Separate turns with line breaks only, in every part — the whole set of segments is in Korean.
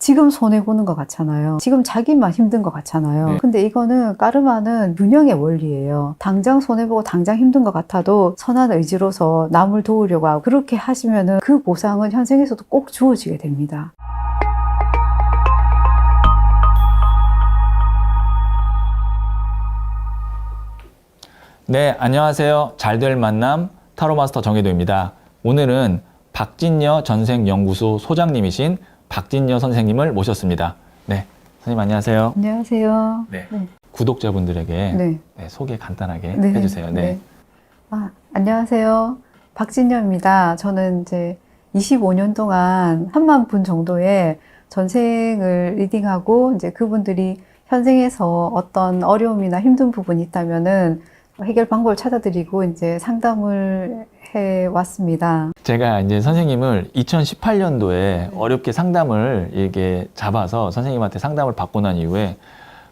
지금 손해보는 것 같잖아요. 지금 자기만 힘든 것 같잖아요.
네.
근데 이거는 까르마는 균형의 원리예요. 당장 손해보고 당장 힘든 것 같아도 선한 의지로서 남을 도우려고 하고 그렇게 하시면은 그 보상은 현생에서도 꼭 주어지게 됩니다.
네, 안녕하세요. 잘될 만남 타로마스터 정혜도입니다. 오늘은 박진여 전생연구소 소장님이신 박진여 선생님을 모셨습니다. 네, 선생님 안녕하세요.
안녕하세요.
네,
네.
구독자분들에게
네.
네, 소개 간단하게
네.
해주세요. 네.
안녕하세요. 박진여입니다. 저는 이제 25년 동안 3만 분 정도의 전생을 리딩하고 이제 그분들이 현생에서 어떤 어려움이나 힘든 부분이 있다면은 해결 방법을 찾아드리고 이제 상담을 해 왔습니다.
제가 이제 선생님을 2018년도에 어렵게 상담을 이게 잡아서 선생님한테 상담을 받고 난 이후에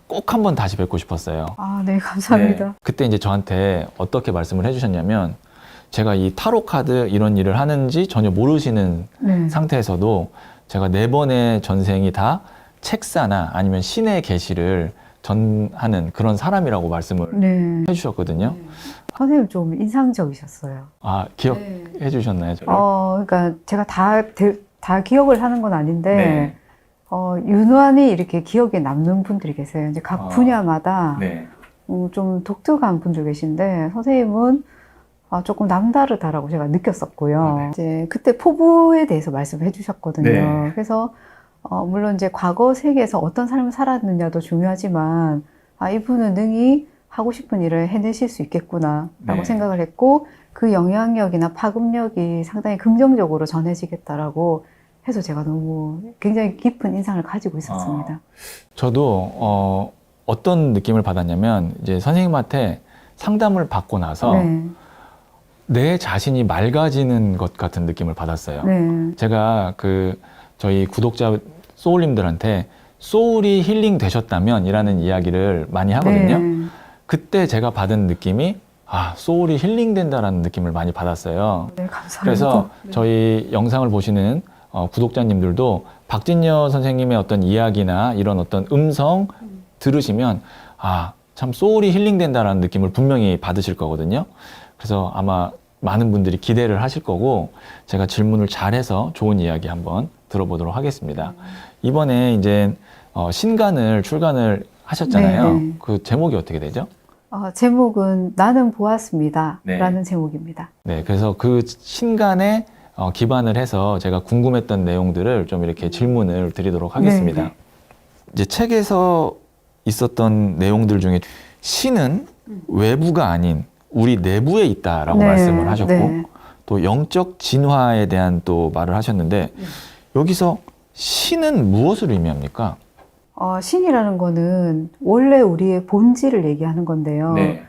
꼭 한번 다시 뵙고 싶었어요.
아, 네, 감사합니다.
네. 그때 이제 저한테 어떻게 말씀을 해주셨냐면 제가 이 타로 카드 이런 일을 하는지 전혀 모르시는
네.
상태에서도 제가 4번의 전생이 다 책사나 아니면 신의 계시를 전하는 그런 사람이라고 말씀을
네.
해주셨거든요.
선생님 좀 인상적이셨어요.
아, 기억해 주셨나요? 저를?
그러니까 제가 다 기억을 하는 건 아닌데,
네.
유난히 이렇게 기억에 남는 분들이 계세요. 이제 각 분야마다
네.
좀 독특한 분들 계신데, 선생님은 조금 남다르다라고 제가 느꼈었고요.
네.
이제 그때 포부에 대해서 말씀해 주셨거든요.
네.
그래서, 물론 이제 과거 세계에서 어떤 삶을 살았느냐도 중요하지만, 이분은 능히 하고 싶은 일을 해내실 수 있겠구나라고
네.
생각을 했고, 그 영향력이나 파급력이 상당히 긍정적으로 전해지겠다라고 해서 제가 너무 굉장히 깊은 인상을 가지고 있었습니다.
저도 어떤 느낌을 받았냐면 이제 선생님한테 상담을 받고 나서
네.
내 자신이 맑아지는 것 같은 느낌을 받았어요.
네.
제가 저희 구독자 소울님들한테 소울이 힐링 되셨다면 이라는 이야기를 많이 하거든요.
네.
그때 제가 받은 느낌이 소울이 힐링된다라는 느낌을 많이 받았어요.
네, 감사합니다.
그래서
네.
저희 영상을 보시는 구독자님들도 박진여 선생님의 어떤 이야기나 이런 어떤 음성 들으시면 참 소울이 힐링된다라는 느낌을 분명히 받으실 거거든요. 그래서 아마 많은 분들이 기대를 하실 거고 제가 질문을 잘해서 좋은 이야기 한번 들어보도록 하겠습니다. 이번에 이제 신간을 출간을 하셨잖아요.
네.
그 제목이 어떻게 되죠?
제목은 나는 보았습니다.
네.
라는 제목입니다.
네, 그래서 그 신간에 기반을 해서 제가 궁금했던 내용들을 좀 이렇게 질문을 드리도록 하겠습니다.
네.
이제 책에서 있었던 내용들 중에 신은 외부가 아닌 우리 내부에 있다라고
네.
말씀을 하셨고
네.
또 영적 진화에 대한 또 말을 하셨는데 여기서 신은 무엇을 의미합니까?
신이라는 거는 원래 우리의 본질을 얘기하는 건데요.
네.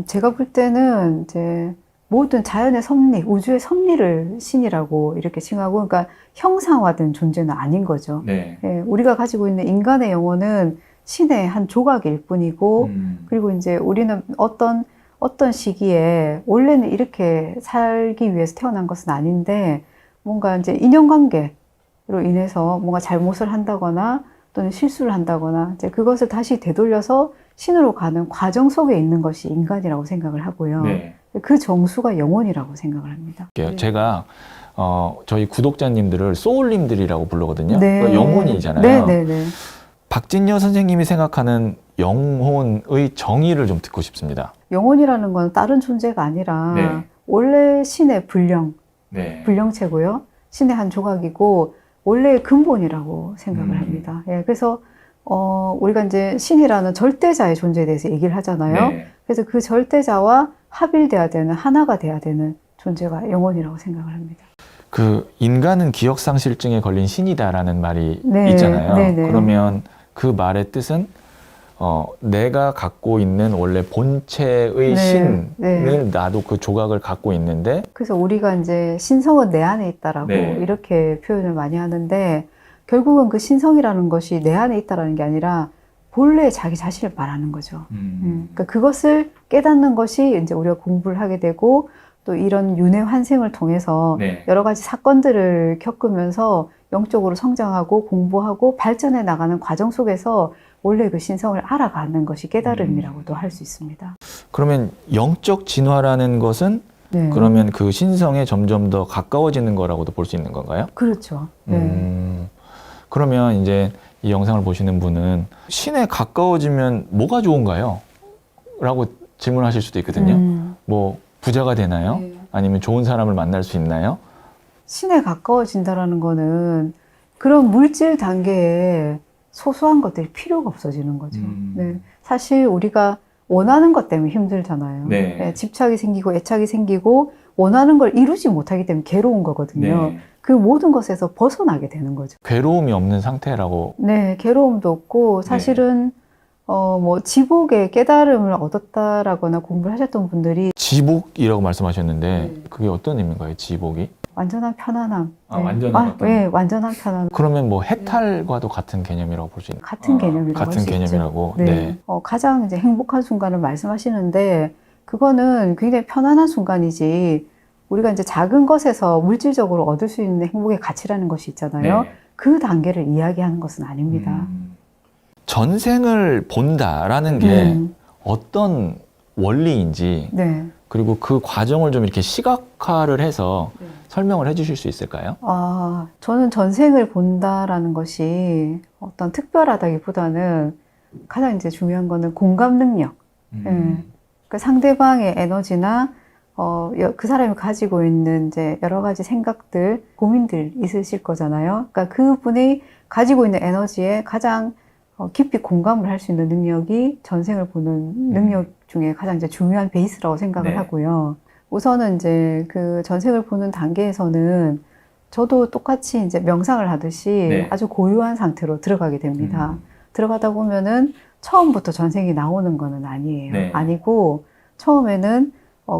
제가 볼 때는 이제 모든 자연의 섭리, 우주의 섭리를 신이라고 이렇게 칭하고, 그러니까 형상화된 존재는 아닌 거죠.
네.
예, 우리가 가지고 있는 인간의 영혼은 신의 한 조각일 뿐이고, 그리고 이제 우리는 어떤 시기에 원래는 이렇게 살기 위해서 태어난 것은 아닌데, 뭔가 이제 인연관계로 인해서 뭔가 잘못을 한다거나 또는 실수를 한다거나 이제 그것을 다시 되돌려서 신으로 가는 과정 속에 있는 것이 인간이라고 생각을 하고요.
네.
그 정수가 영혼이라고 생각을 합니다.
제가 저희 구독자님들을 소울님들이라고 부르거든요.
네.
그 영혼이잖아요.
네네네.
박진여 선생님이 생각하는 영혼의 정의를 좀 듣고 싶습니다.
영혼이라는 건 다른 존재가 아니라
네.
원래 신의
네.
불령체고요. 신의 한 조각이고 원래의 근본이라고 생각을 합니다. 예, 그래서 우리가 이제 신이라는 절대자의 존재에 대해서 얘기를 하잖아요.
네.
그래서 그 절대자와 합일돼야 되는, 하나가 돼야 되는 존재가 영혼이라고 생각을 합니다.
인간은 기억상실증에 걸린 신이다라는 말이
네,
있잖아요.
네네.
그러면 그 말의 뜻은 내가 갖고 있는 원래 본체의
네,
신을
네.
나도 그 조각을 갖고 있는데
그래서 우리가 이제 신성은 내 안에 있다라고
네.
이렇게 표현을 많이 하는데 결국은 그 신성이라는 것이 내 안에 있다라는 게 아니라 본래 자기 자신을 말하는 거죠. 그러니까 그것을 깨닫는 것이 이제 우리가 공부를 하게 되고 또 이런 윤회 환생을 통해서
네.
여러 가지 사건들을 겪으면서 영적으로 성장하고 공부하고 발전해 나가는 과정 속에서 원래 그 신성을 알아가는 것이 깨달음이라고도 할 수 있습니다.
그러면 영적 진화라는 것은
네.
그러면 그 신성에 점점 더 가까워지는 거라고도 볼 수 있는 건가요?
그렇죠. 네.
그러면 이제 이 영상을 보시는 분은 신에 가까워지면 뭐가 좋은가요? 라고 질문하실 수도 있거든요. 뭐 부자가 되나요?
네.
아니면 좋은 사람을 만날 수 있나요?
신에 가까워진다라는 거는 그런 물질 단계에 소소한 것들이 필요가 없어지는 거죠. 네. 사실 우리가 원하는 것 때문에 힘들잖아요.
네.
네, 집착이 생기고 애착이 생기고 원하는 걸 이루지 못하기 때문에 괴로운 거거든요.
네.
그 모든 것에서 벗어나게 되는 거죠.
괴로움이 없는 상태라고.
네, 괴로움도 없고 사실은 뭐 지복의 깨달음을 얻었다라거나 공부를 하셨던 분들이
지복이라고 말씀하셨는데
네.
그게 어떤 의미인가요? 지복이?
완전한 편안함.
아, 완전한 어떤-
네, 완전한 편안함.
그러면 뭐 해탈과도 같은 개념이라고 볼 수 있나요?
같은 개념이라고
같은
할 수 있죠.
개념이라고.
네.
네.
가장 이제 행복한 순간을 말씀하시는데 그거는 굉장히 편안한 순간이지 우리가 이제 작은 것에서 물질적으로 얻을 수 있는 행복의 가치라는 것이 있잖아요.
네.
그 단계를 이야기하는 것은 아닙니다.
전생을 본다라는 게
음,
어떤 원리인지
네.
그리고 그 과정을 좀 이렇게 시각화를 해서
네.
설명을 해 주실 수 있을까요?
저는 전생을 본다라는 것이 어떤 특별하다기보다는 가장 이제 중요한 거는 공감 능력. 그 상대방의 에너지나 그 사람이 가지고 있는 이제 여러 가지 생각들, 고민들 있으실 거잖아요. 그러니까 그분이 가지고 있는 에너지에 가장 깊이 공감을 할 수 있는 능력이 전생을 보는 능력 중에 가장 이제 중요한 베이스라고 생각을
네.
하고요. 우선은 이제 그 전생을 보는 단계에서는 저도 똑같이 이제 명상을 하듯이
네.
아주 고요한 상태로 들어가게 됩니다. 들어가다 보면은 처음부터 전생이 나오는 거는 아니에요.
네.
아니고 처음에는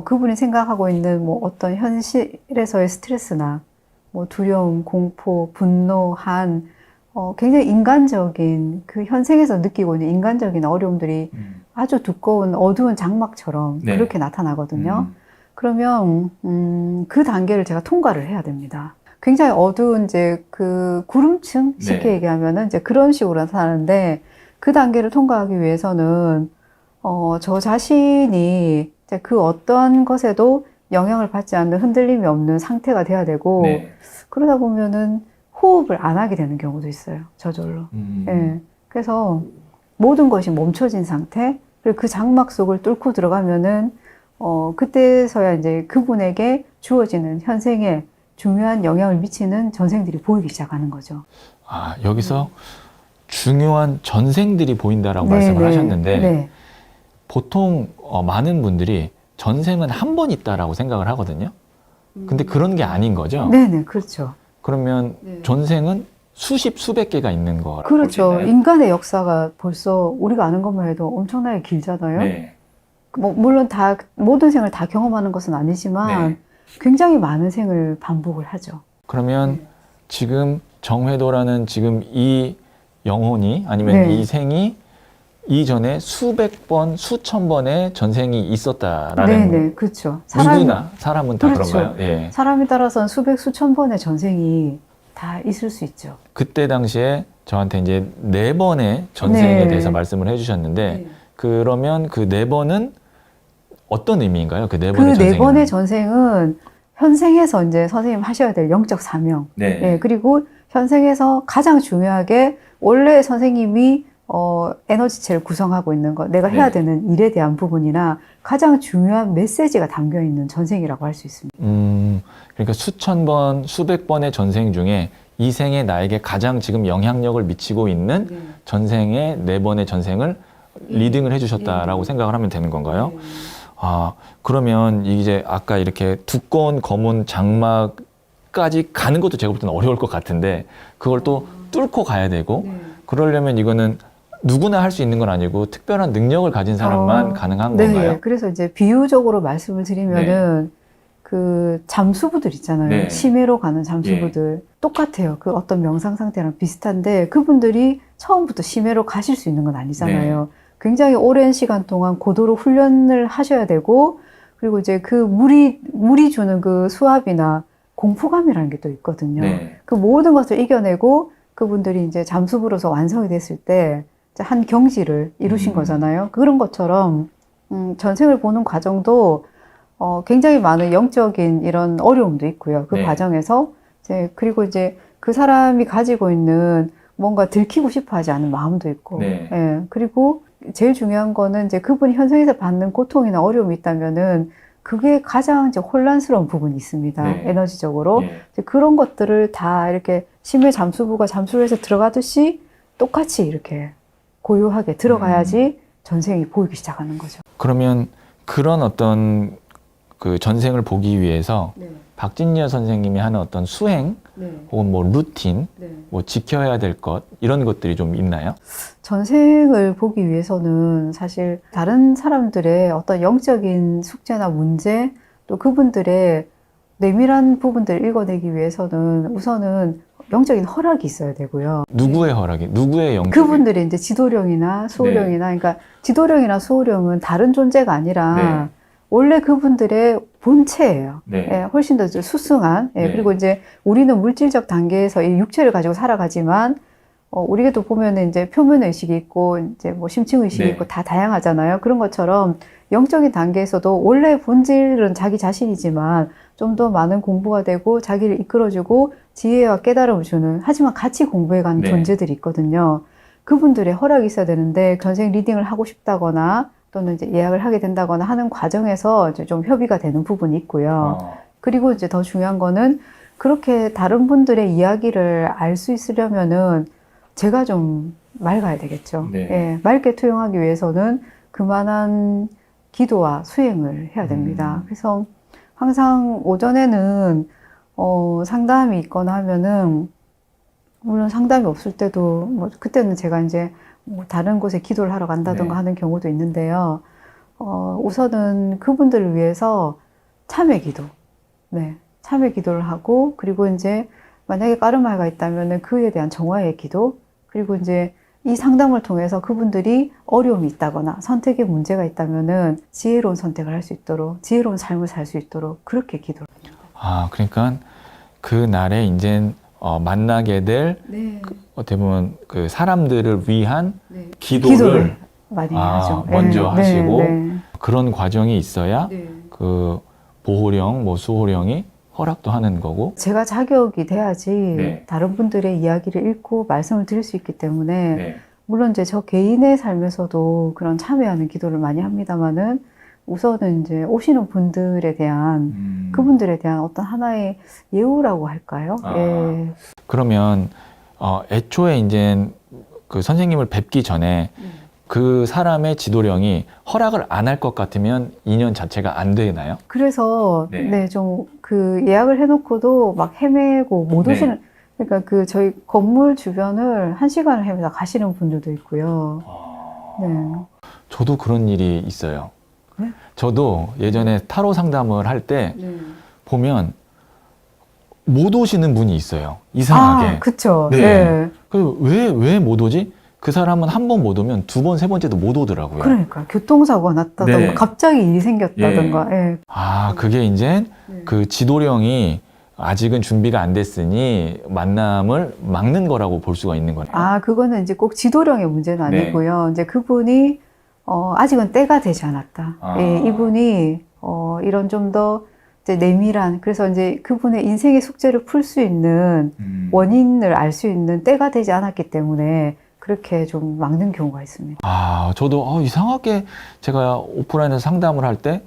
그분이 생각하고 있는 뭐 어떤 현실에서의 스트레스나 뭐 두려움, 공포, 분노, 한 굉장히 인간적인 그 현생에서 느끼고 있는 인간적인 어려움들이 아주 두꺼운 어두운 장막처럼
네.
그렇게 나타나거든요. 그러면 그 단계를 제가 통과를 해야 됩니다. 굉장히 어두운 이제 그 구름층 쉽게
네.
얘기하면은 이제 그런 식으로 나타나는데 그 단계를 통과하기 위해서는 저 자신이 이제 그 어떤 것에도 영향을 받지 않는 흔들림이 없는 상태가 돼야 되고
네.
그러다 보면은 호흡을 안 하게 되는 경우도 있어요. 저절로. 예. 그래서 모든 것이 멈춰진 상태, 그리고 그 장막 속을 뚫고 들어가면은, 그때서야 이제 그분에게 주어지는 현생에 중요한 영향을 미치는 전생들이 보이기 시작하는 거죠.
여기서 중요한 전생들이 보인다라고
네,
말씀을
네,
하셨는데
네.
보통 많은 분들이 전생은 한 번 있다라고 생각을 하거든요. 근데 그런 게 아닌 거죠?
네네, 그렇죠.
그러면
네.
전생은 수십, 수백 개가 있는 거라고
그렇죠.
볼수 있나요?
인간의 역사가 벌써 우리가 아는 것만 해도 엄청나게 길잖아요.
네.
뭐, 물론 모든 생을 다 경험하는 것은 아니지만
네.
굉장히 많은 생을 반복을 하죠.
그러면 지금 정회도라는 지금 이 영혼이 아니면
네.
이 생이 이전에 수백 번, 수천 번의 전생이 있었다라는
네네, 그렇죠.
누구나 사람은 다
그렇죠.
그런가요? 예.
사람에 따라서는 수백, 수천 번의 전생이 다 있을 수 있죠.
그때 당시에 저한테 이제 4번의 전생에
네.
대해서 말씀을 해주셨는데 그러면 그 4번은 어떤 의미인가요? 그 4번의
그 네
전생은?
번의 전생은 현생에서 이제 선생님 하셔야 될 영적 사명.
네.
예, 그리고 현생에서 가장 중요하게 원래 선생님이 에너지체를 구성하고 있는 것, 내가 해야
네.
되는 일에 대한 부분이나 가장 중요한 메시지가 담겨 있는 전생이라고 할 수 있습니다.
그러니까 수천 번, 수백 번의 전생 중에 이 생에 나에게 가장 지금 영향력을 미치고 있는 전생의 4번의 전생을 리딩을 해주셨다라고 생각을 하면 되는 건가요? 그러면 이제 아까 이렇게 두꺼운 검은 장막까지 가는 것도 제가 볼 때는 어려울 것 같은데 그걸 또 뚫고 가야 되고 그러려면 이거는 누구나 할 수 있는 건 아니고 특별한 능력을 가진 사람만 가능한 건가요?
네, 그래서 이제 비유적으로 말씀을 드리면은 그 잠수부들 있잖아요.
네.
심해로 가는 잠수부들 똑같아요. 그 어떤 명상 상태랑 비슷한데 그분들이 처음부터 심해로 가실 수 있는 건 아니잖아요. 굉장히 오랜 시간 동안 고도로 훈련을 하셔야 되고 그리고 이제 그 물이 주는 그 수압이나 공포감이라는 게 또 있거든요.
네.
그 모든 것을 이겨내고 그분들이 이제 잠수부로서 완성이 됐을 때 한 경지를 이루신 거잖아요. 그런 것처럼 전생을 보는 과정도 굉장히 많은 영적인 이런 어려움도 있고요. 그
네.
과정에서 그리고 이제 그 사람이 가지고 있는 뭔가 들키고 싶어 하지 않은 마음도 있고,
네.
예, 그리고 제일 중요한 거는 이제 그분이 현생에서 받는 고통이나 어려움이 있다면은 그게 가장 이제 혼란스러운 부분이 있습니다.
네.
에너지적으로.
예.
이제 그런 것들을 다 이렇게 심해 잠수부가 잠수를 해서 들어가듯이 똑같이 이렇게 고요하게 들어가야지 전생이 보이기 시작하는 거죠.
그러면 그런 어떤 그 전생을 보기 위해서
네.
박진여 선생님이 하는 어떤 수행
네.
혹은 뭐 루틴,
네.
뭐 지켜야 될 것 이런 것들이 좀 있나요?
전생을 보기 위해서는 사실 다른 사람들의 어떤 영적인 숙제나 문제 또 그분들의 내밀한 부분들을 읽어내기 위해서는 우선은 영적인 허락이 있어야 되고요.
누구의 허락이, 누구의 영적인?
그분들이 이제 지도령이나 수호령이나 그러니까 지도령이나 수호령은 다른 존재가 아니라
네.
원래 그분들의 본체예요.
네.
예, 훨씬 더 수승한. 예,
네.
그리고 이제 우리는 물질적 단계에서 이 육체를 가지고 살아가지만 우리가 또 보면은 이제 표면 의식이 있고 이제 뭐 심층 의식이
네.
있고 다 다양하잖아요. 그런 것처럼 영적인 단계에서도 원래 본질은 자기 자신이지만 좀 더 많은 공부가 되고 자기를 이끌어주고 지혜와 깨달음을 주는 하지만 같이 공부해가는
네.
존재들이 있거든요. 그분들의 허락이 있어야 되는데 전생 리딩을 하고 싶다거나 또는 이제 예약을 하게 된다거나 하는 과정에서 이제 좀 협의가 되는 부분이 있고요. 그리고 이제 더 중요한 거는 그렇게 다른 분들의 이야기를 알 수 있으려면은 제가 좀 맑아야 되겠죠.
네.
예, 맑게 투영하기 위해서는 그만한 기도와 수행을 해야 됩니다. 그래서 항상 오전에는 상담이 있거나 하면은 물론 상담이 없을 때도 뭐 그때는 제가 이제 뭐 다른 곳에 기도를 하러 간다든가
네.
하는 경우도 있는데요. 우선은 그분들을 위해서 참회 기도, 네, 참회 기도를 하고 그리고 이제 만약에 까르마가 있다면은 그에 대한 정화의 기도, 그리고 이제 이 상담을 통해서 그분들이 어려움이 있다거나 선택에 문제가 있다면은 지혜로운 선택을 할 수 있도록 지혜로운 삶을 살 수 있도록 그렇게 기도를 합니다.
아, 그러니까 그 날에 이제 만나게 될
네,
어떻게 보면 그 사람들을 위한
네.
기도를
많이 하죠.
먼저 하시고
네,
그런 과정이 있어야
네.
그 보호령, 뭐 수호령이 허락도 하는 거고.
제가 자격이 돼야지
네.
다른 분들의 이야기를 읽고 말씀을 드릴 수 있기 때문에
네.
물론 이제 저 개인의 삶에서도 그런 참여하는 기도를 많이 합니다만은 우선은 이제 오시는 분들에 대한 그분들에 대한 어떤 하나의 예우라고 할까요?
아.
예.
그러면 애초에 이제 그 선생님을 뵙기 전에 그 사람의 지도령이 허락을 안 할 것 같으면 인연 자체가 안 되나요?
그래서
네.
네, 좀 그 예약을 해놓고도 막 헤매고 못
네.
오시는 그러니까 그 저희 건물 주변을 1시간을 헤매다 가시는 분들도 있고요. 네.
저도 그런 일이 있어요.
네?
저도 예전에 타로 상담을 할 때
네.
보면 못 오시는 분이 있어요. 이상하게.
그쵸.
네.
네.
왜 못 오지? 그 사람은 한 번 못 오면 두 번, 세 번째도 못 오더라고요.
그러니까 교통사고가 났다던가
네.
갑자기 일이 생겼다던가. 예.
아, 그게 이제
네.
그 지도령이 아직은 준비가 안 됐으니 만남을 막는 거라고 볼 수가 있는 거네요.
그거는 이제 꼭 지도령의 문제는
네.
아니고요. 이제 그분이 아직은 때가 되지 않았다. 예, 이분이 이런 좀 더 이제 내밀한 그래서 이제 그분의 인생의 숙제를 풀 수 있는 원인을 알 수 있는 때가 되지 않았기 때문에 그렇게 좀 막는 경우가 있습니다.
저도 이상하게 제가 오프라인에서 상담을 할 때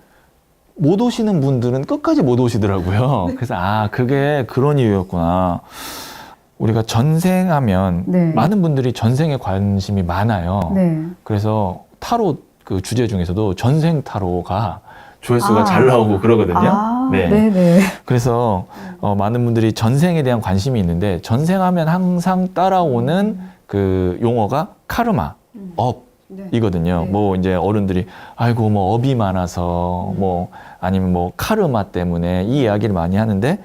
못 오시는 분들은 끝까지 못 오시더라고요. 그래서 그게 그런 이유였구나. 우리가 전생하면
네.
많은 분들이 전생에 관심이 많아요.
네.
그래서 타로 그 주제 중에서도 전생 타로가 조회수가 잘 나오고 그러거든요. 네.
네네.
그래서 많은 분들이 전생에 대한 관심이 있는데 전생하면 항상 따라오는 그 용어가 카르마, 업이거든요.
네.
뭐 이제 어른들이 아이고 뭐 업이 많아서 뭐 아니면 뭐 카르마 때문에 이 이야기를 많이 하는데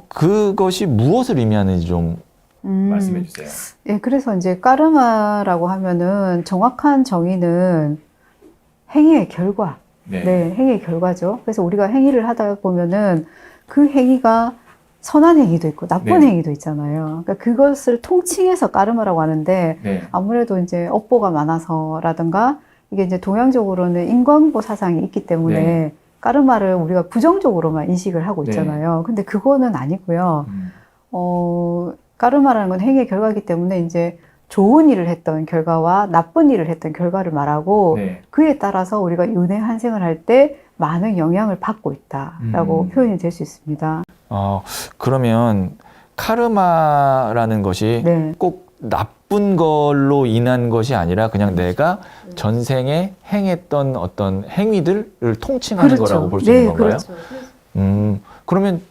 그것이 무엇을 의미하는지 좀 말씀해 주세요.
예, 그래서 이제 까르마라고 하면은 정확한 정의는 행위의 결과. 네, 행위의 결과죠. 그래서 우리가 행위를 하다 보면은 그 행위가 선한 행위도 있고 나쁜
네.
행위도 있잖아요. 그러니까 그것을 통칭해서 까르마라고 하는데
네.
아무래도 이제 업보가 많아서라든가 이게 이제 동양적으로는 인과응보 사상이 있기 때문에
네.
까르마를 우리가 부정적으로만 인식을 하고
네.
있잖아요. 근데 그거는 아니고요. 까르마라는 건 행위의 결과이기 때문에 이제 좋은 일을 했던 결과와 나쁜 일을 했던 결과를 말하고
네.
그에 따라서 우리가 윤회 환생을 할 때 많은 영향을 받고 있다라고 표현이 될 수 있습니다.
그러면 카르마라는 것이
네.
꼭 나쁜 걸로 인한 것이 아니라 그냥 내가 전생에 행했던 어떤 행위들을 통칭하는
그렇죠.
거라고 볼 수
네,
있는 건가요?
그렇죠.
그러면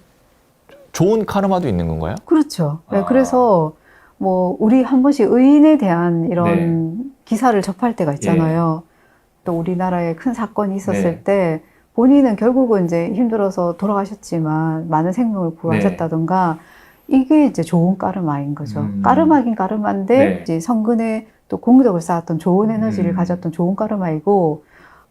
좋은 카르마도 있는 건가요?
그렇죠. 네,
아.
그래서 뭐 우리 한 번씩 의인에 대한 이런 기사를 접할 때가 있잖아요. 또 우리나라에 큰 사건이 있었을
네.
때 본인은 결국은 이제 힘들어서 돌아가셨지만 많은 생명을 구하셨다던가 이게 이제 좋은 까르마인 거죠. 까르마긴 까르마인데
네.
이제 성근에 또 공덕을 쌓았던 좋은 에너지를 가졌던 좋은 까르마이고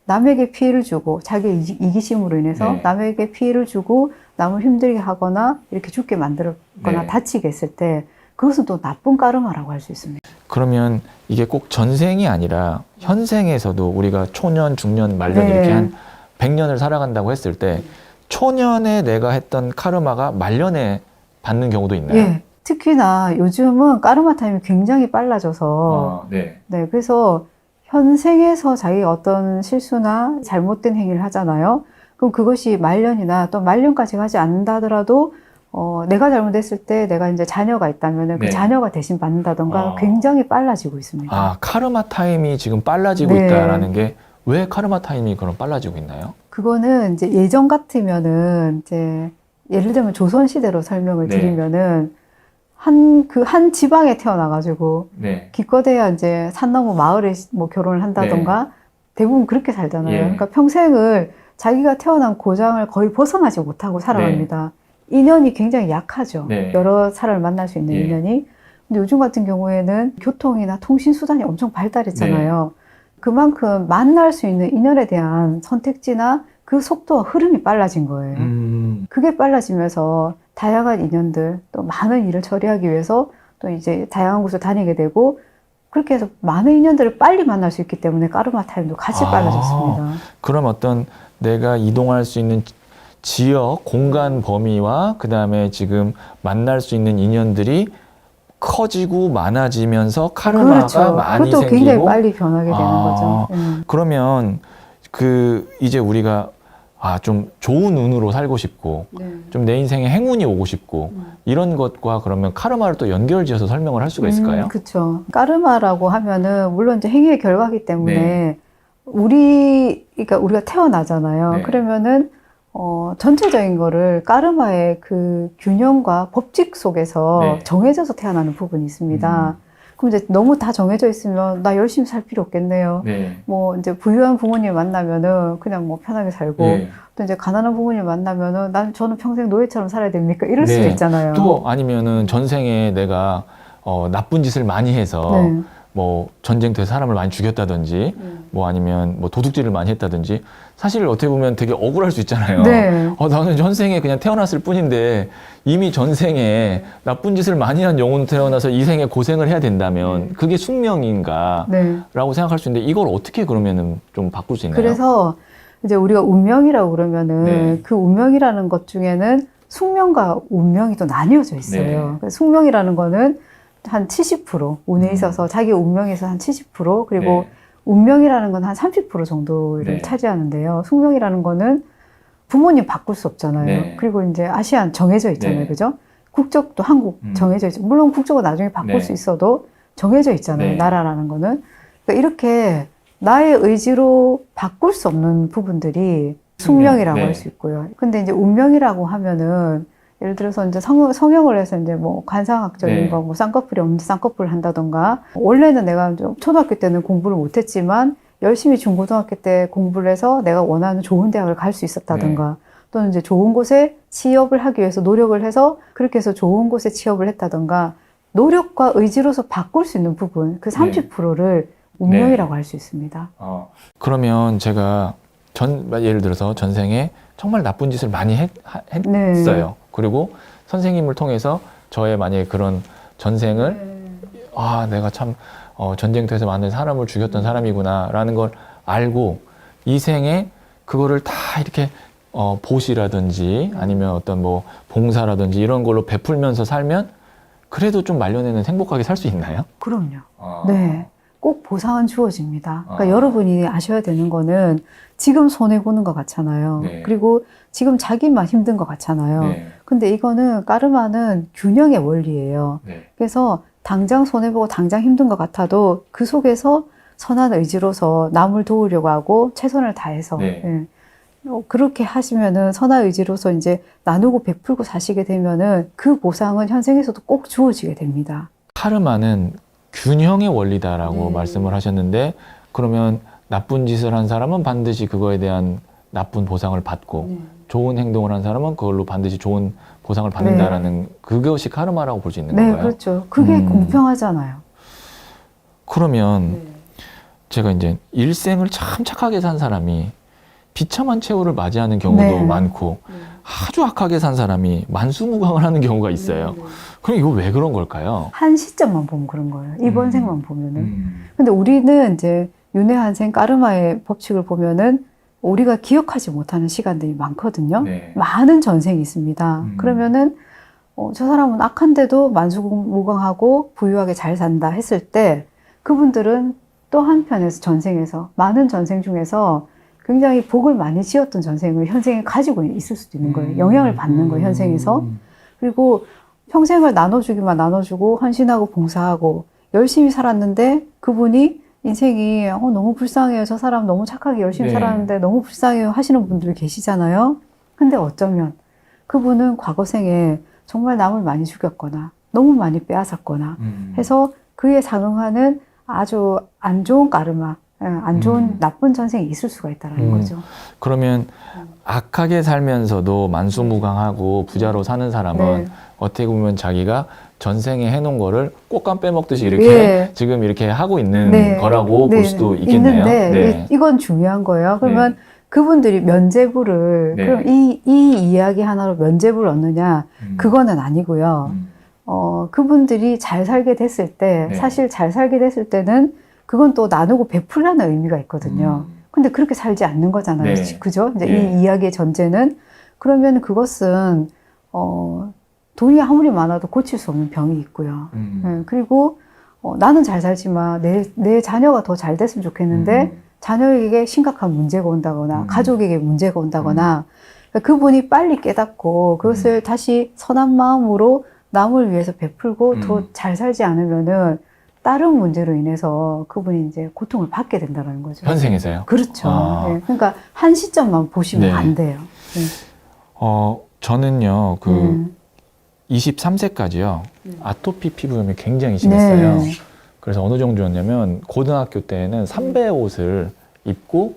남에게 피해를 주고 자기의 이기심으로 인해서
네.
남에게 피해를 주고 남을 힘들게 하거나 이렇게 죽게 만들었거나
네.
다치게 했을 때 그것은 또 나쁜 까르마라고 할 수 있습니다.
그러면 이게 꼭 전생이 아니라 현생에서도 우리가 초년, 중년, 말년
네.
이렇게 한 100년을 살아간다고 했을 때 초년에 내가 했던 카르마가 말년에 받는 경우도 있나요?
예. 특히나 요즘은 까르마 타임이 굉장히 빨라져서
네.
네, 그래서 현생에서 자기가 어떤 실수나 잘못된 행위를 하잖아요. 그럼 그것이 말년이나 또 말년까지 가지 않는다 하더라도 내가 잘못했을 때 내가 이제 자녀가 있다면 그
네.
자녀가 대신 받는다던가 굉장히 빨라지고 있습니다.
카르마 타임이 지금 빨라지고
네.
있다라는 게 왜 카르마 타임이 그럼 빨라지고 있나요?
그거는 이제 예전 같으면은 이제 예를 들면 조선시대로 설명을
네.
드리면은 한 지방에 태어나가지고
네.
기껏해야 이제 산 넘어 마을에 뭐 결혼을 한다던가 대부분 그렇게 살잖아요.
예.
그러니까 평생을 자기가 태어난 고장을 거의 벗어나지 못하고 살아갑니다. 인연이 굉장히 약하죠.
네.
여러 사람을 만날 수 있는
예.
인연이. 근데 요즘 같은 경우에는 교통이나 통신 수단이 엄청 발달했잖아요. 그만큼 만날 수 있는 인연에 대한 선택지나 그 속도와 흐름이 빨라진 거예요. 그게 빨라지면서 다양한 인연들, 또 많은 일을 처리하기 위해서 또 이제 다양한 곳을 다니게 되고 그렇게 해서 많은 인연들을 빨리 만날 수 있기 때문에 까르마 타임도 같이 빨라졌습니다.
그럼 어떤 내가 이동할 수 있는 지역, 공간 범위와 그 다음에 지금 만날 수 있는 인연들이 커지고 많아지면서 카르마가
그렇죠.
많이
그것도
생기고
굉장히 빨리 변하게 되는 거죠.
그러면 이제 우리가 좀 좋은 운으로 살고 싶고 좀 내 인생에 행운이 오고 싶고 이런 것과 그러면 카르마를 또 연결지어서 설명을 할 수가 있을까요?
그렇죠. 까르마라고 하면은 물론 이제 행위의 결과이기 때문에 그러니까 우리가 태어나잖아요.
네.
그러면은 전체적인 거를 까르마의 그 균형과 법칙 속에서 정해져서 태어나는 부분이 있습니다. 그럼 이제 너무 다 정해져 있으면 나 열심히 살 필요 없겠네요. 뭐 이제 부유한 부모님 만나면은 그냥 뭐 편하게 살고 또 이제 가난한 부모님 만나면은 저는 평생 노예처럼 살아야 됩니까? 이럴 수도 있잖아요.
또 아니면은 전생에 내가 나쁜 짓을 많이 해서 뭐 전쟁터에서 사람을 많이 죽였다든지 뭐 아니면 뭐 도둑질을 많이 했다든지 사실 어떻게 보면 되게 억울할 수 있잖아요. 나는 전생에 그냥 태어났을 뿐인데 이미 전생에 나쁜 짓을 많이 한 영혼으로 태어나서 이 생에 고생을 해야 된다면 그게 숙명인가 라고 생각할 수 있는데 이걸 어떻게 그러면은 좀 바꿀 수 있나요?
그래서 이제 우리가 운명이라고 그러면은 그 운명이라는 것 중에는 숙명과 운명이 또 나뉘어져 있어요. 숙명이라는 거는 한 70% 운에 있어서 자기 운명에서 한 70% 그리고 운명이라는 건 한 30% 정도를 차지하는데요. 숙명이라는 거는 부모님 바꿀 수 없잖아요. 그리고 이제 아시안 정해져 있잖아요. 그죠? 국적도 한국 정해져 있죠. 물론 국적은 나중에 바꿀 수 있어도 정해져 있잖아요. 나라라는 거는. 그러니까 이렇게 나의 의지로 바꿀 수 없는 부분들이 숙명이라고 할 수 있고요. 근데 이제 운명이라고 하면은 예를 들어서 이제 성형을 해서 이제 뭐 관상학적인 거, 뭐 쌍꺼풀이 없는데 쌍꺼풀을 한다던가, 원래는 내가 좀 초등학교 때는 공부를 못했지만 열심히 중고등학교 때 공부를 해서 내가 원하는 좋은 대학을 갈 수 있었다던가, 또는 이제 좋은 곳에 취업을 하기 위해서 노력을 해서 그렇게 해서 좋은 곳에 취업을 했다던가, 노력과 의지로서 바꿀 수 있는 부분, 그 30%를 운명이라고 할 수 있습니다.
그러면 제가 예를 들어서 전생에 정말 나쁜 짓을 많이 했어요. 그리고 선생님을 통해서 저의 만약에 그런 전생을 내가 참 전쟁터에서 많은 사람을 죽였던 사람이구나라는 걸 알고 이 생에 그거를 다 이렇게 보시라든지 아니면 어떤 뭐 봉사라든지 이런 걸로 베풀면서 살면 그래도 좀 말년에는 행복하게 살 수 있나요?
그럼요. 네. 꼭 보상은 주어집니다. 그러니까 여러분이 아셔야 되는 거는 지금 손해보는 것 같잖아요.
네.
그리고 지금 자기만 힘든 것 같잖아요.
네.
근데 이거는 까르마는 균형의 원리예요.
네.
그래서 당장 손해보고 당장 힘든 것 같아도 그 속에서 선한 의지로서 남을 도우려고 하고 최선을 다해서
네.
예. 그렇게 하시면은 선한 의지로서 이제 나누고 베풀고 사시게 되면은 그 보상은 현생에서도 꼭 주어지게 됩니다.
카르마는 균형의 원리다라고
네.
말씀을 하셨는데 그러면 나쁜 짓을 한 사람은 반드시 그거에 대한 나쁜 보상을 받고 좋은 행동을 한 사람은 그걸로 반드시 좋은 보상을 받는다라는 그것이 카르마라고 볼 수 있는
네,
건가요?
그렇죠. 그게 공평하잖아요.
그러면 제가 이제 일생을 참 착하게 산 사람이 비참한 최후를 맞이하는 경우도
네.
많고 아주 악하게 산 사람이 만수무강을 하는 경우가 있어요. 그럼 이거 왜 그런 걸까요?
한 시점만 보면 그런 거예요. 이번 생만 보면은.
음.
근데 우리는 이제 윤회한생 까르마의 법칙을 보면은 우리가 기억하지 못하는 시간들이 많거든요.
네.
많은 전생이 있습니다. 그러면은 저 사람은 악한데도 만수무강하고 부유하게 잘 산다 했을 때 그분들은 또 한편에서 전생에서 많은 전생 중에서 굉장히 복을 많이 지었던 전생을 현생에 가지고 있을 수도 있는 거예요. 영향을 받는 거예요, 현생에서. 그리고 평생을 나눠주기만 나눠주고 헌신하고 봉사하고 열심히 살았는데 그분이 인생이 너무 불쌍해요. 저 사람 너무 착하게 열심히
네.
살았는데 너무 불쌍해요 하시는 분들 계시잖아요. 근데 어쩌면 그분은 과거 생에 정말 남을 많이 죽였거나 너무 많이 빼앗았거나 해서 그에 상응하는 아주 안 좋은 까르마, 안 좋은 나쁜 전생이 있을 수가 있다는 거죠.
그러면 악하게 살면서도 만수무강하고 부자로 사는 사람은
네.
어떻게 보면 자기가 전생에 해놓은 거를 꽃감 빼먹듯이 이렇게
예.
지금 이렇게 하고 있는
네.
거라고 볼 수도 있겠네요.
있는데
네.
이건 중요한 거예요. 그러면 그분들이 면죄부를
네.
그럼 이 이야기 하나로 면죄부를 얻느냐 그거는 아니고요. 그분들이 잘 살게 됐을 때
네.
사실 잘 살게 됐을 때는 그건 또 나누고 베풀라는 의미가 있거든요. 근데 그렇게 살지 않는 거잖아요.
네.
그죠? 이제
네.
이 이야기의 전제는 그러면 그것은 돈이 아무리 많아도 고칠 수 없는 병이 있고요. 그리고 나는 잘 살지만 내 자녀가 더 잘 됐으면 좋겠는데 자녀에게 심각한 문제가 온다거나 가족에게 문제가 온다거나 그러니까 그분이 빨리 깨닫고 그것을 다시 선한 마음으로 남을 위해서 베풀고 더 잘 살지 않으면은 다른 문제로 인해서 그분이 이제 고통을 받게 된다는 거죠.
현생에서요?
그렇죠.
아.
네. 그러니까 한 시점만 보시면
네.
안 돼요. 네.
저는요, 23세까지요, 아토피 피부염이 굉장히 심했어요.
네.
그래서 어느 정도였냐면, 고등학교 때는 삼배 옷을 입고,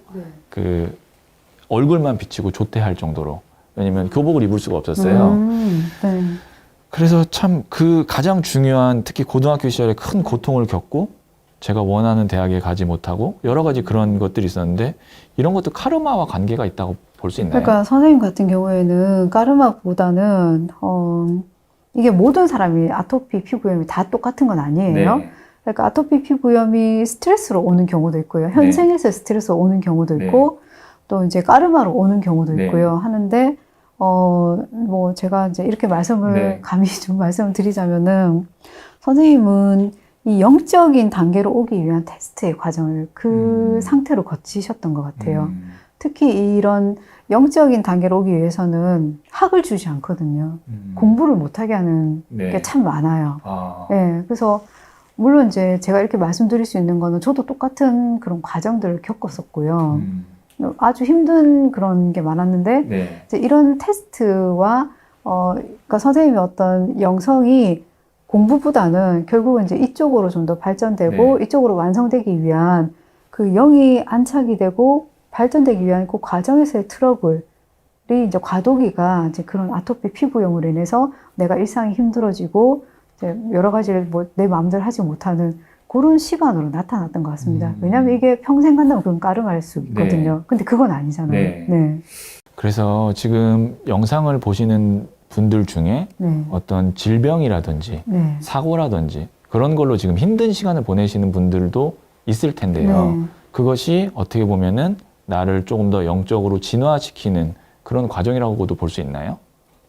그, 얼굴만 비치고 조퇴할 정도로. 왜냐면 교복을 입을 수가 없었어요.
네.
그래서 참 그 가장 중요한, 특히 고등학교 시절에 큰 고통을 겪고, 제가 원하는 대학에 가지 못하고, 여러 가지 그런 것들이 있었는데, 이런 것도 카르마와 관계가 있다고 볼 수 있나요?
그러니까 선생님 같은 경우에는 까르마보다는 이게 모든 사람이 아토피 피부염이 다 똑같은 건 아니에요.
네.
그러니까 아토피 피부염이 스트레스로 오는 경우도 있고요. 현생에서 스트레스로 오는 경우도 있고 또 이제 까르마로 오는 경우도 있고요. 하는데 뭐 제가 이제 이렇게 말씀을 감히 좀 말씀을 드리자면은 선생님은 이 영적인 단계로 오기 위한 테스트의 과정을 그 상태로 거치셨던 것 같아요. 특히 이런 영적인 단계로 오기 위해서는 학을 주지 않거든요. 공부를 못하게 하는 게 참 많아요. 네, 그래서 물론 이제 제가 이렇게 말씀드릴 수 있는 거는 저도 똑같은 그런 과정들을 겪었었고요. 아주 힘든 그런 게 많았는데 이제 이런 테스트와 그러니까 선생님의 어떤 영성이 공부보다는 결국은 이제 이쪽으로 좀 더 발전되고 이쪽으로 완성되기 위한 그 영이 안착이 되고 발전되기 위한 그 과정에서의 트러블이 이제 과도기가 이제 그런 아토피 피부염으로 인해서 내가 일상이 힘들어지고 이제 여러 가지를 뭐 내 마음대로 하지 못하는 그런 시간으로 나타났던 것 같습니다. 왜냐하면 이게 평생 간다면 그건 까르마일 수 있거든요. 근데 그건 아니잖아요.
그래서 지금 영상을 보시는 분들 중에
네.
어떤 질병이라든지
네.
사고라든지 그런 걸로 지금 힘든 시간을 보내시는 분들도 있을 텐데요.
네.
그것이 어떻게 보면은 나를 조금 더 영적으로 진화시키는 그런 과정이라고도 볼 수 있나요?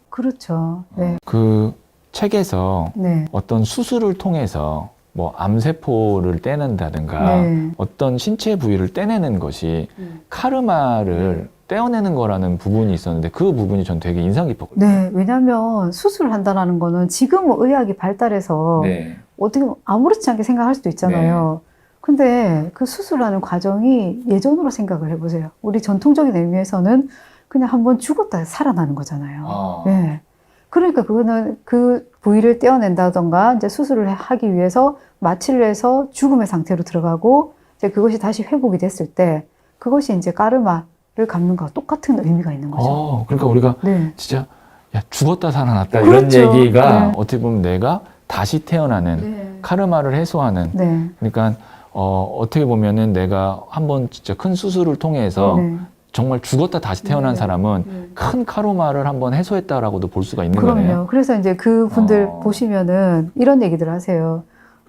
그렇죠. 네.
그 책에서
네.
어떤 수술을 통해서 뭐 암세포를 떼낸다든가
네.
어떤 신체 부위를 떼내는 것이 카르마를 떼어내는 거라는 부분이 있었는데 그 부분이 전 되게 인상 깊었거든요.
네. 왜냐하면 수술을 한다는 거는 지금 의학이 발달해서
네.
어떻게 보면 아무렇지 않게 생각할 수도 있잖아요. 근데 그 수술하는 과정이 예전으로 생각을 해보세요. 우리 전통적인 의미에서는 그냥 한번 죽었다 살아나는 거잖아요. 네. 그러니까 그거는 그 부위를 떼어낸다던가 이제 수술을 하기 위해서 마취를 해서 죽음의 상태로 들어가고 이제 그것이 다시 회복이 됐을 때 그것이 이제 까르마를 갚는 거와 똑같은 의미가 있는 거죠.
그러니까 우리가
네.
진짜 야, 죽었다 살아났다
그렇죠.
이런 얘기가
네.
어떻게 보면 내가 다시 태어나는 카르마를 해소하는
네.
그러니까 어떻게 보면은 내가 한번 진짜 큰 수술을 통해서
네.
정말 죽었다 다시 태어난 사람은 큰 카르마를 한번 해소했다라고도 볼 수가 있는
그럼요.
거네요.
그래서 이제 그 분들
어.
보시면은 이런 얘기들 하세요.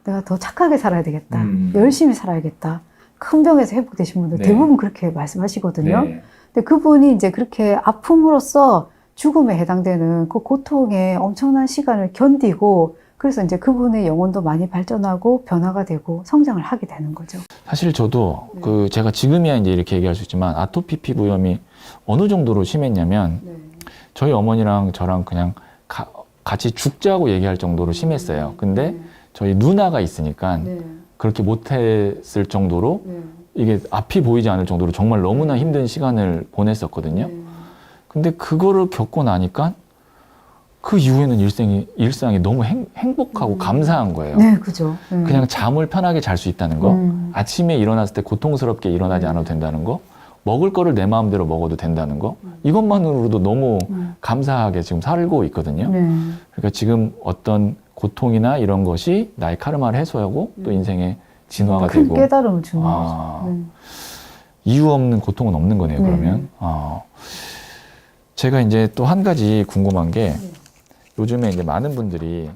내가 더 착하게 살아야 되겠다. 열심히 살아야겠다. 큰 병에서 회복되신 분들
네.
대부분 그렇게 말씀하시거든요.
네.
근데 그분이 이제 그렇게 아픔으로써 죽음에 해당되는 그 고통의 엄청난 시간을 견디고 그래서 이제 그분의 영혼도 많이 발전하고 변화가 되고 성장을 하게 되는 거죠.
사실 저도 그 제가 지금이야 이제 이렇게 얘기할 수 있지만 아토피 피부염이 어느 정도로 심했냐면 저희 어머니랑 저랑 그냥 같이 죽자고 얘기할 정도로 심했어요. 근데 저희 누나가 있으니까 그렇게 못했을 정도로 이게 앞이 보이지 않을 정도로 정말 너무나 힘든 시간을 보냈었거든요. 근데 그거를 겪고 나니까 그 이후에는 일상이 너무 행복하고 감사한 거예요.
네, 그죠.
그냥 잠을 편하게 잘 수 있다는 거, 아침에 일어났을 때 고통스럽게 일어나지 않아도 된다는 거, 먹을 거를 내 마음대로 먹어도 된다는 거, 이것만으로도 너무 감사하게 지금 살고 있거든요. 그러니까 지금 어떤 고통이나 이런 것이 나의 카르마를 해소하고 또 인생의 진화가
큰
되고
깨달음을 주는 거죠.
이유 없는 고통은 없는 거네요. 그러면 제가 이제 또 한 가지 궁금한 게 요즘에 이제 많은 분들이